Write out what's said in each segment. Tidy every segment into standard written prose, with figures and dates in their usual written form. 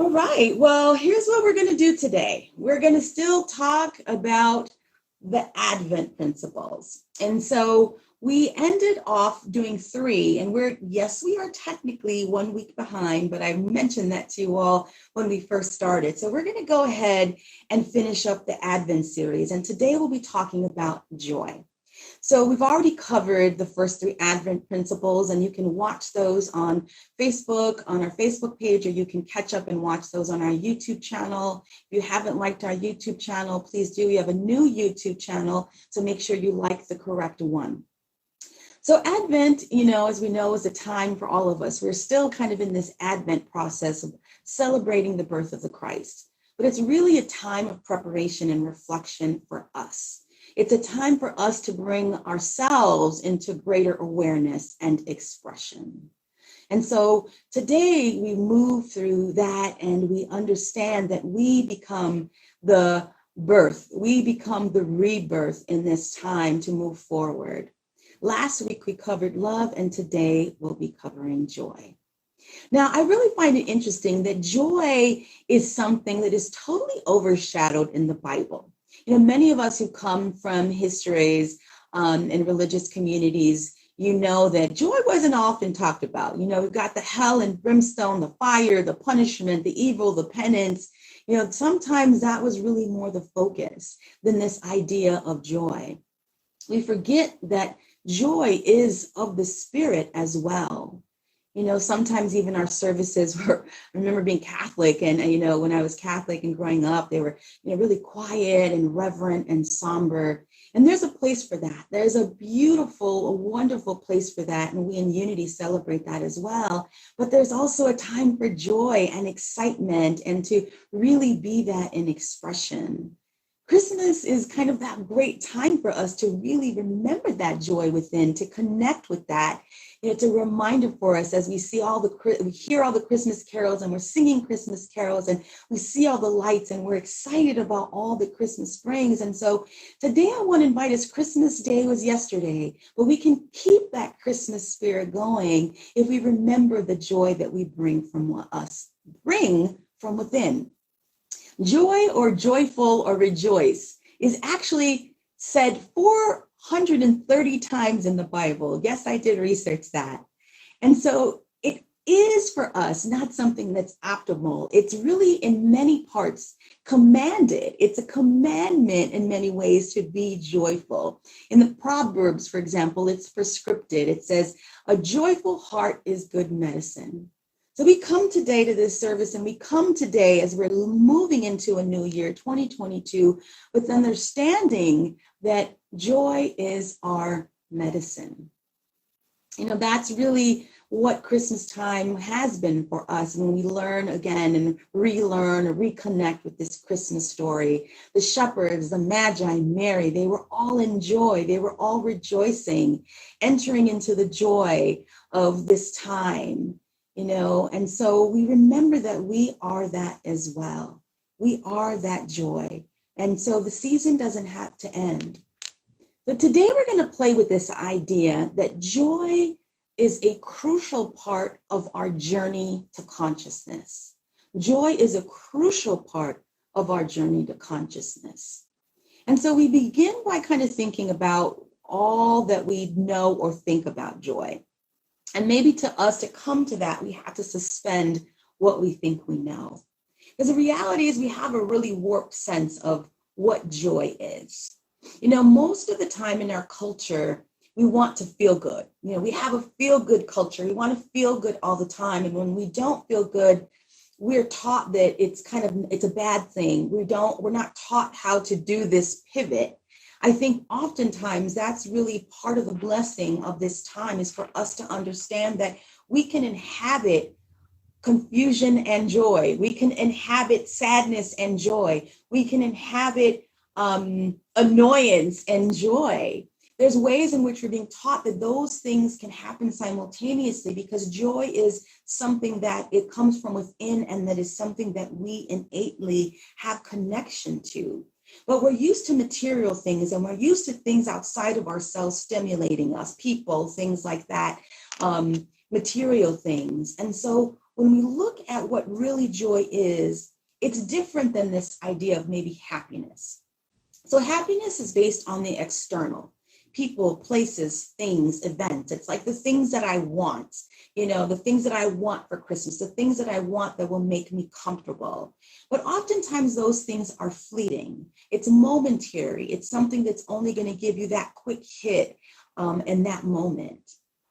All right. Well, here's what we're going to do today. We're going to still talk about the Advent principles. And so we ended off doing three, and yes, we are technically 1 week behind, but I mentioned that to you all when we first started. So we're going to go ahead and finish up the Advent series. And today we'll be talking about joy. So we've already covered the first three Advent principles, and you can watch those on Facebook, on our Facebook page, or you can catch up and watch those on our YouTube channel. If you haven't liked our YouTube channel, please do. We have a new YouTube channel, so make sure you like the correct one. So Advent, as we know, is a time for all of us. We're still kind of in this Advent process of celebrating the birth of the Christ, but it's really a time of preparation and reflection for us. It's a time for us to bring ourselves into greater awareness and expression. And so today we move through that and we understand that we become the birth, we become the rebirth in this time to move forward. Last week we covered love, and today we'll be covering joy. Now, I really find it interesting that joy is something that is totally overshadowed in the Bible. Many of us who come from histories and religious communities, that joy wasn't often talked about. We've got the hell and brimstone, the fire, the punishment, the evil, the penance. Sometimes that was really more the focus than this idea of joy. We forget that joy is of the Spirit as well. Sometimes even our services I remember being Catholic, and, when I was Catholic and growing up, they were, really quiet and reverent and somber. And there's a place for that. There's a beautiful, a wonderful place for that. And we in Unity celebrate that as well. But there's also a time for joy and excitement and to really be that in expression. Christmas is kind of that great time for us to really remember that joy within, to connect with that. It's a reminder for us as we hear all the Christmas carols, and we're singing Christmas carols, and we see all the lights, and we're excited about all that Christmas brings. And so today I want to invite us. Christmas Day was yesterday, but we can keep that Christmas spirit going if we remember the joy that we bring from within. Joy, or joyful, or rejoice is actually said 430 times in the Bible. Yes, I did research that. And so it is for us not something that's optimal. It's really in many parts commanded. It's a commandment in many ways to be joyful. In the Proverbs, for example, it's prescripted. It says, a joyful heart is good medicine. So we come today to this service, and we come today as we're moving into a new year, 2022, with understanding that joy is our medicine. That's really what Christmas time has been for us. When we learn again and relearn or reconnect with this Christmas story, the shepherds, the Magi, Mary, they were all in joy. They were all rejoicing, entering into the joy of this time. And so we remember that we are that as well. We are that joy. And so the season doesn't have to end. But today we're going to play with this idea that joy is a crucial part of our journey to consciousness. Joy is a crucial part of our journey to consciousness. And so we begin by kind of thinking about all that we know or think about joy. And maybe to us to come to that, we have to suspend what we think we know. Because the reality is we have a really warped sense of what joy is. Most of the time in our culture, we want to feel good. We have a feel good culture. We want to feel good all the time. And when we don't feel good, we're taught that it's a bad thing. We're not taught how to do this pivot. I think oftentimes that's really part of the blessing of this time, is for us to understand that we can inhabit confusion and joy. We can inhabit sadness and joy. We can inhabit annoyance and joy. There's ways in which we're being taught that those things can happen simultaneously, because joy is something that it comes from within, and that is something that we innately have connection to. But we're used to material things, and we're used to things outside of ourselves stimulating us, people, things like that, material things. And so when we look at what really joy is, it's different than this idea of maybe happiness. So happiness is based on the external, people, places, things, events. It's like the things that I want, the things that I want for Christmas, the things that I want that will make me comfortable. But oftentimes those things are fleeting. It's momentary. It's something that's only going to give you that quick hit in that moment.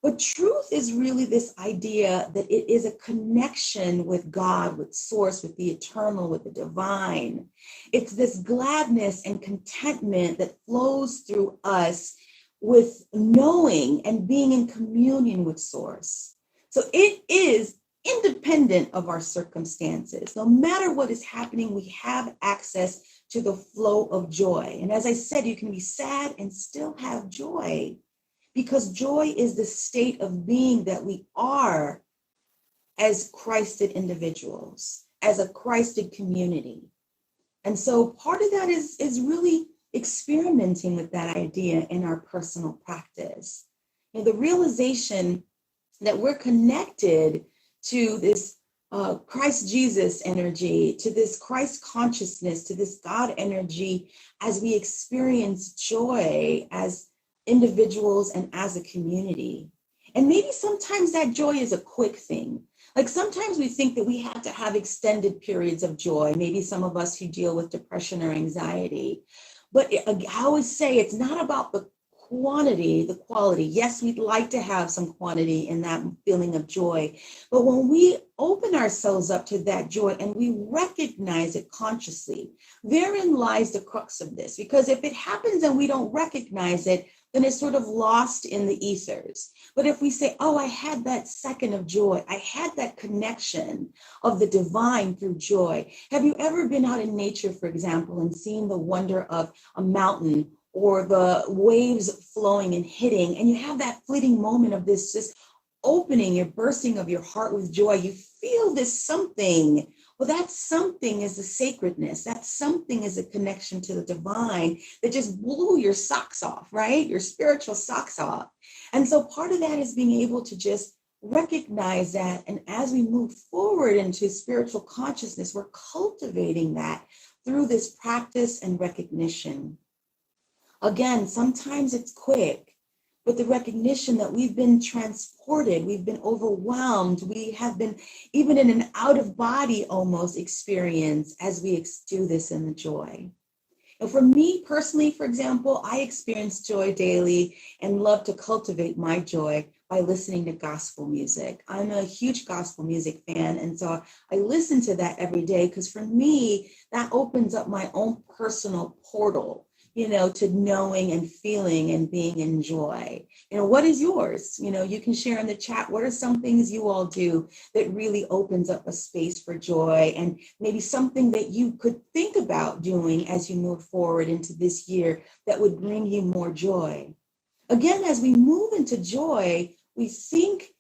But truth is really this idea that it is a connection with God, with source, with the eternal, with the divine. It's this gladness and contentment that flows through us with knowing and being in communion with source. So it is independent of our circumstances. No matter what is happening, we have access to the flow of joy. And as I said, you can be sad and still have joy, because joy is the state of being that we are as Christed individuals, as a Christed community. And so part of that is really experimenting with that idea in our personal practice. The realization that we're connected to this Christ Jesus energy, to this Christ consciousness, to this God energy as we experience joy as individuals and as a community. And maybe sometimes that joy is a quick thing. Like sometimes we think that we have to have extended periods of joy, maybe some of us who deal with depression or anxiety. But I always say it's not about the quantity, the quality. Yes, we'd like to have some quantity in that feeling of joy. But when we open ourselves up to that joy and we recognize it consciously, therein lies the crux of this. Because if it happens and we don't recognize it, then it's sort of lost in the ethers. But if we say, oh, I had that second of joy, I had that connection of the divine through joy. Have you ever been out in nature, for example, and seen the wonder of a mountain or the waves flowing and hitting, and you have that fleeting moment of this just opening, your bursting of your heart with joy. You feel this something. Well, that something is a sacredness. That something is a connection to the divine that just blew your socks off, right? Your spiritual socks off. And so part of that is being able to just recognize that. And as we move forward into spiritual consciousness, we're cultivating that through this practice and recognition. Again, sometimes it's quick, but the recognition that we've been transported, we've been overwhelmed, we have been even in an out-of-body almost experience as we do this in the joy. And for me personally, for example, I experience joy daily and love to cultivate my joy by listening to gospel music. I'm a huge gospel music fan, and so I listen to that every day because for me, that opens up my own personal portal, to knowing and feeling and being in joy. What is yours? You can share in the chat. What are some things you all do that really opens up a space for joy, and maybe something that you could think about doing as you move forward into this year that would bring you more joy? Again, as we move into joy, we think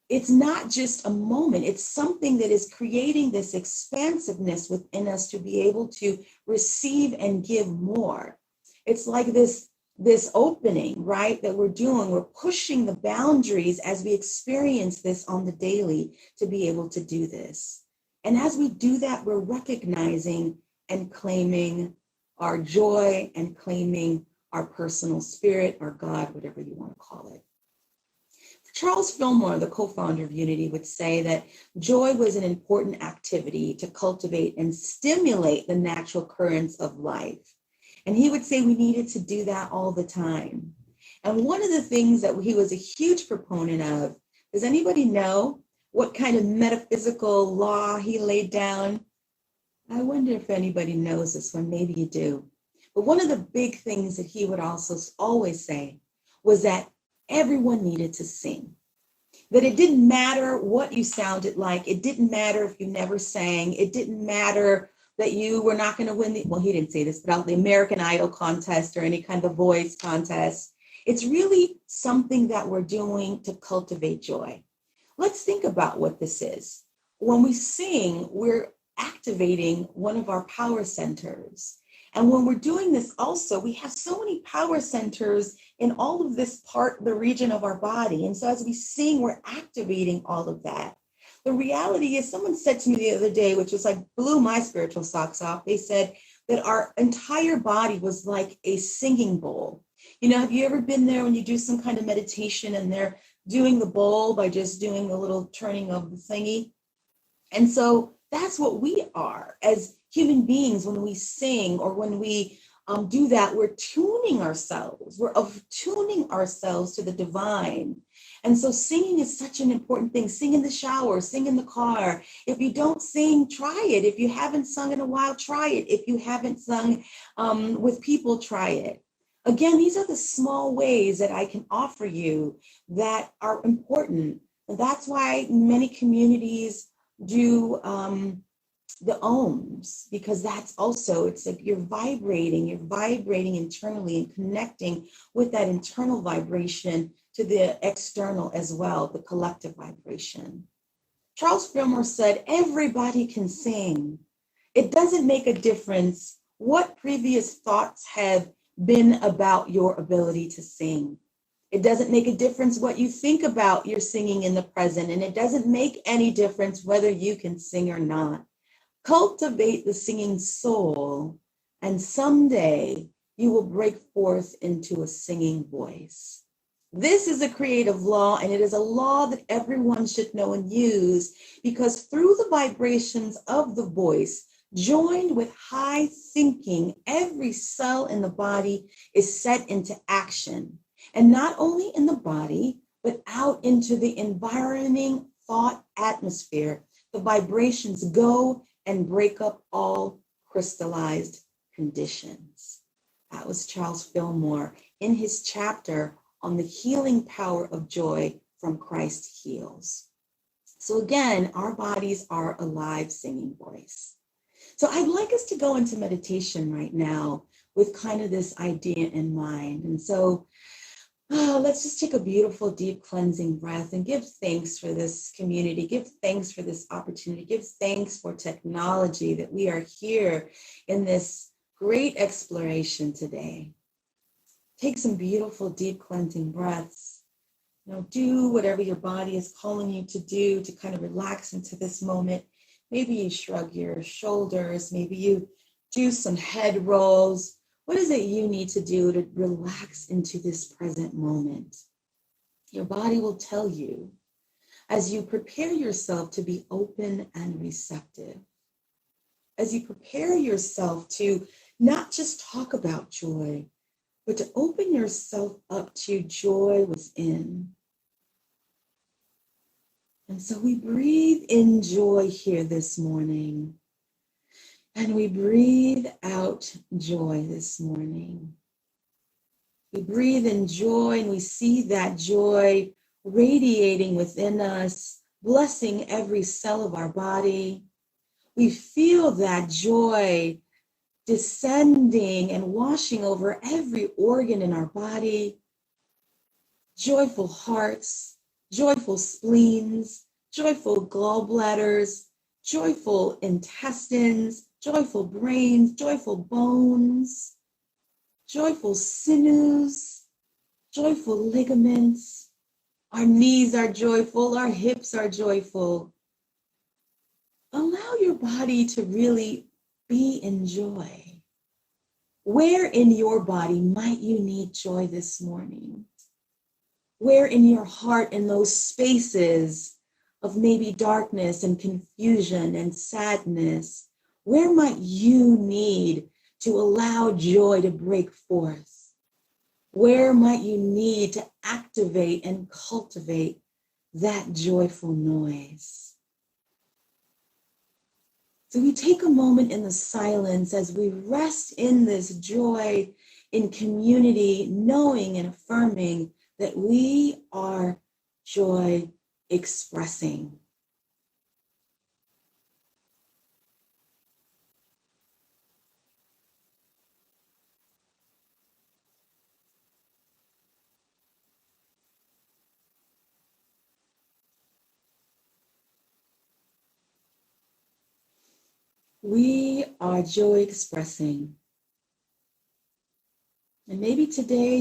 it's not just a moment. It's something that is creating this expansiveness within us to be able to receive and give more. It's like this opening, right, that we're doing. We're pushing the boundaries as we experience this on the daily to be able to do this. And as we do that, we're recognizing and claiming our joy and claiming our personal spirit, or God, whatever you want to call it. Charles Fillmore, the co-founder of Unity, would say that joy was an important activity to cultivate and stimulate the natural currents of life. And he would say we needed to do that all the time. And one of the things that he was a huge proponent of, does anybody know what kind of metaphysical law he laid down? I wonder if anybody knows this one. Maybe you do. But one of the big things that he would also always say was that everyone needed to sing. That it didn't matter what you sounded like. It didn't matter if you never sang. It didn't matter that you were not going to win he didn't say this, but the American Idol contest or any kind of voice contest. It's really something that we're doing to cultivate joy. Let's think about what this is. When we sing, we're activating one of our power centers. And when we're doing this also, we have so many power centers in all of this part, the region of our body. And so as we sing, we're activating all of that. the reality is, someone said to me the other day, which was like blew my spiritual socks off. They said that our entire body was like a singing bowl. You know, have you ever been there when you do some kind of meditation and they're doing the bowl by just doing a little turning of the thingy? And so that's what we are as human beings when we sing, or when we do that, we're tuning ourselves. We're attuning ourselves to the divine. And so singing is such an important thing. Sing in the shower, sing in the car. If you don't sing, try it. If you haven't sung in a while, try it. If you haven't sung with people, try it. Again, these are the small ways that I can offer you that are important. And that's why many communities do the ohms, because that's also, it's like you're vibrating internally and connecting with that internal vibration to the external as well, the collective vibration. Charles Fillmore said, everybody can sing. It doesn't make a difference what previous thoughts have been about your ability to sing. It doesn't make a difference what you think about your singing in the present, and it doesn't make any difference whether you can sing or not. Cultivate the singing soul, and someday you will break forth into a singing voice. This is a creative law, and it is a law that everyone should know and use, because through the vibrations of the voice, joined with high thinking, every cell in the body is set into action. And not only in the body, but out into the environing thought atmosphere. The vibrations go and break up all crystallized conditions. That was Charles Fillmore in his chapter on the healing power of joy from Christ Heals. So again, our bodies are a live singing voice. So I'd like us to go into meditation right now with kind of this idea in mind. And so let's just take a beautiful, deep cleansing breath and give thanks for this community, give thanks for this opportunity, give thanks for technology that we are here in this great exploration today. Take some beautiful, deep cleansing breaths. You know, do whatever your body is calling you to do to kind of relax into this moment. Maybe you shrug your shoulders, maybe you do some head rolls. What is it you need to do to relax into this present moment? Your body will tell you as you prepare yourself to be open and receptive, as you prepare yourself to not just talk about joy, but to open yourself up to joy within. And so we breathe in joy here this morning, and we breathe out joy this morning. We breathe in joy, and we see that joy radiating within us, blessing every cell of our body. We feel that joy descending and washing over every organ in our body. Joyful hearts, joyful spleens, joyful gallbladders, joyful intestines, joyful brains, joyful bones, joyful sinews, joyful ligaments. Our knees are joyful, our hips are joyful. Allow your body to really be in joy. Where in your body might you need joy this morning? Where in your heart, in those spaces of maybe darkness and confusion and sadness, where might you need to allow joy to break forth? Where might you need to activate and cultivate that joyful noise? So we take a moment in the silence as we rest in this joy in community, knowing and affirming that we are joy expressing. We are joy expressing. And maybe today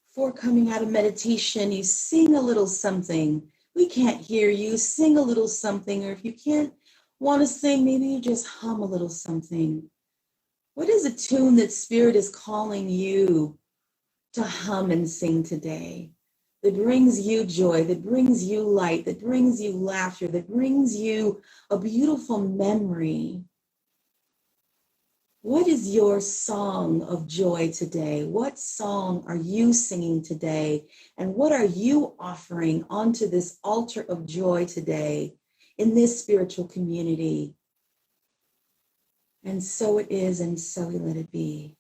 before coming out of meditation, you sing a little something we can't hear you, sing a little something, or if you can't want to sing, maybe you just hum a little something. What is a tune that Spirit is calling you to hum and sing today, that brings you joy, that brings you light, that brings you laughter, that brings you a beautiful memory? What is your song of joy today? What song are you singing today? And what are you offering onto this altar of joy today in this spiritual community? And so it is, and so let it be.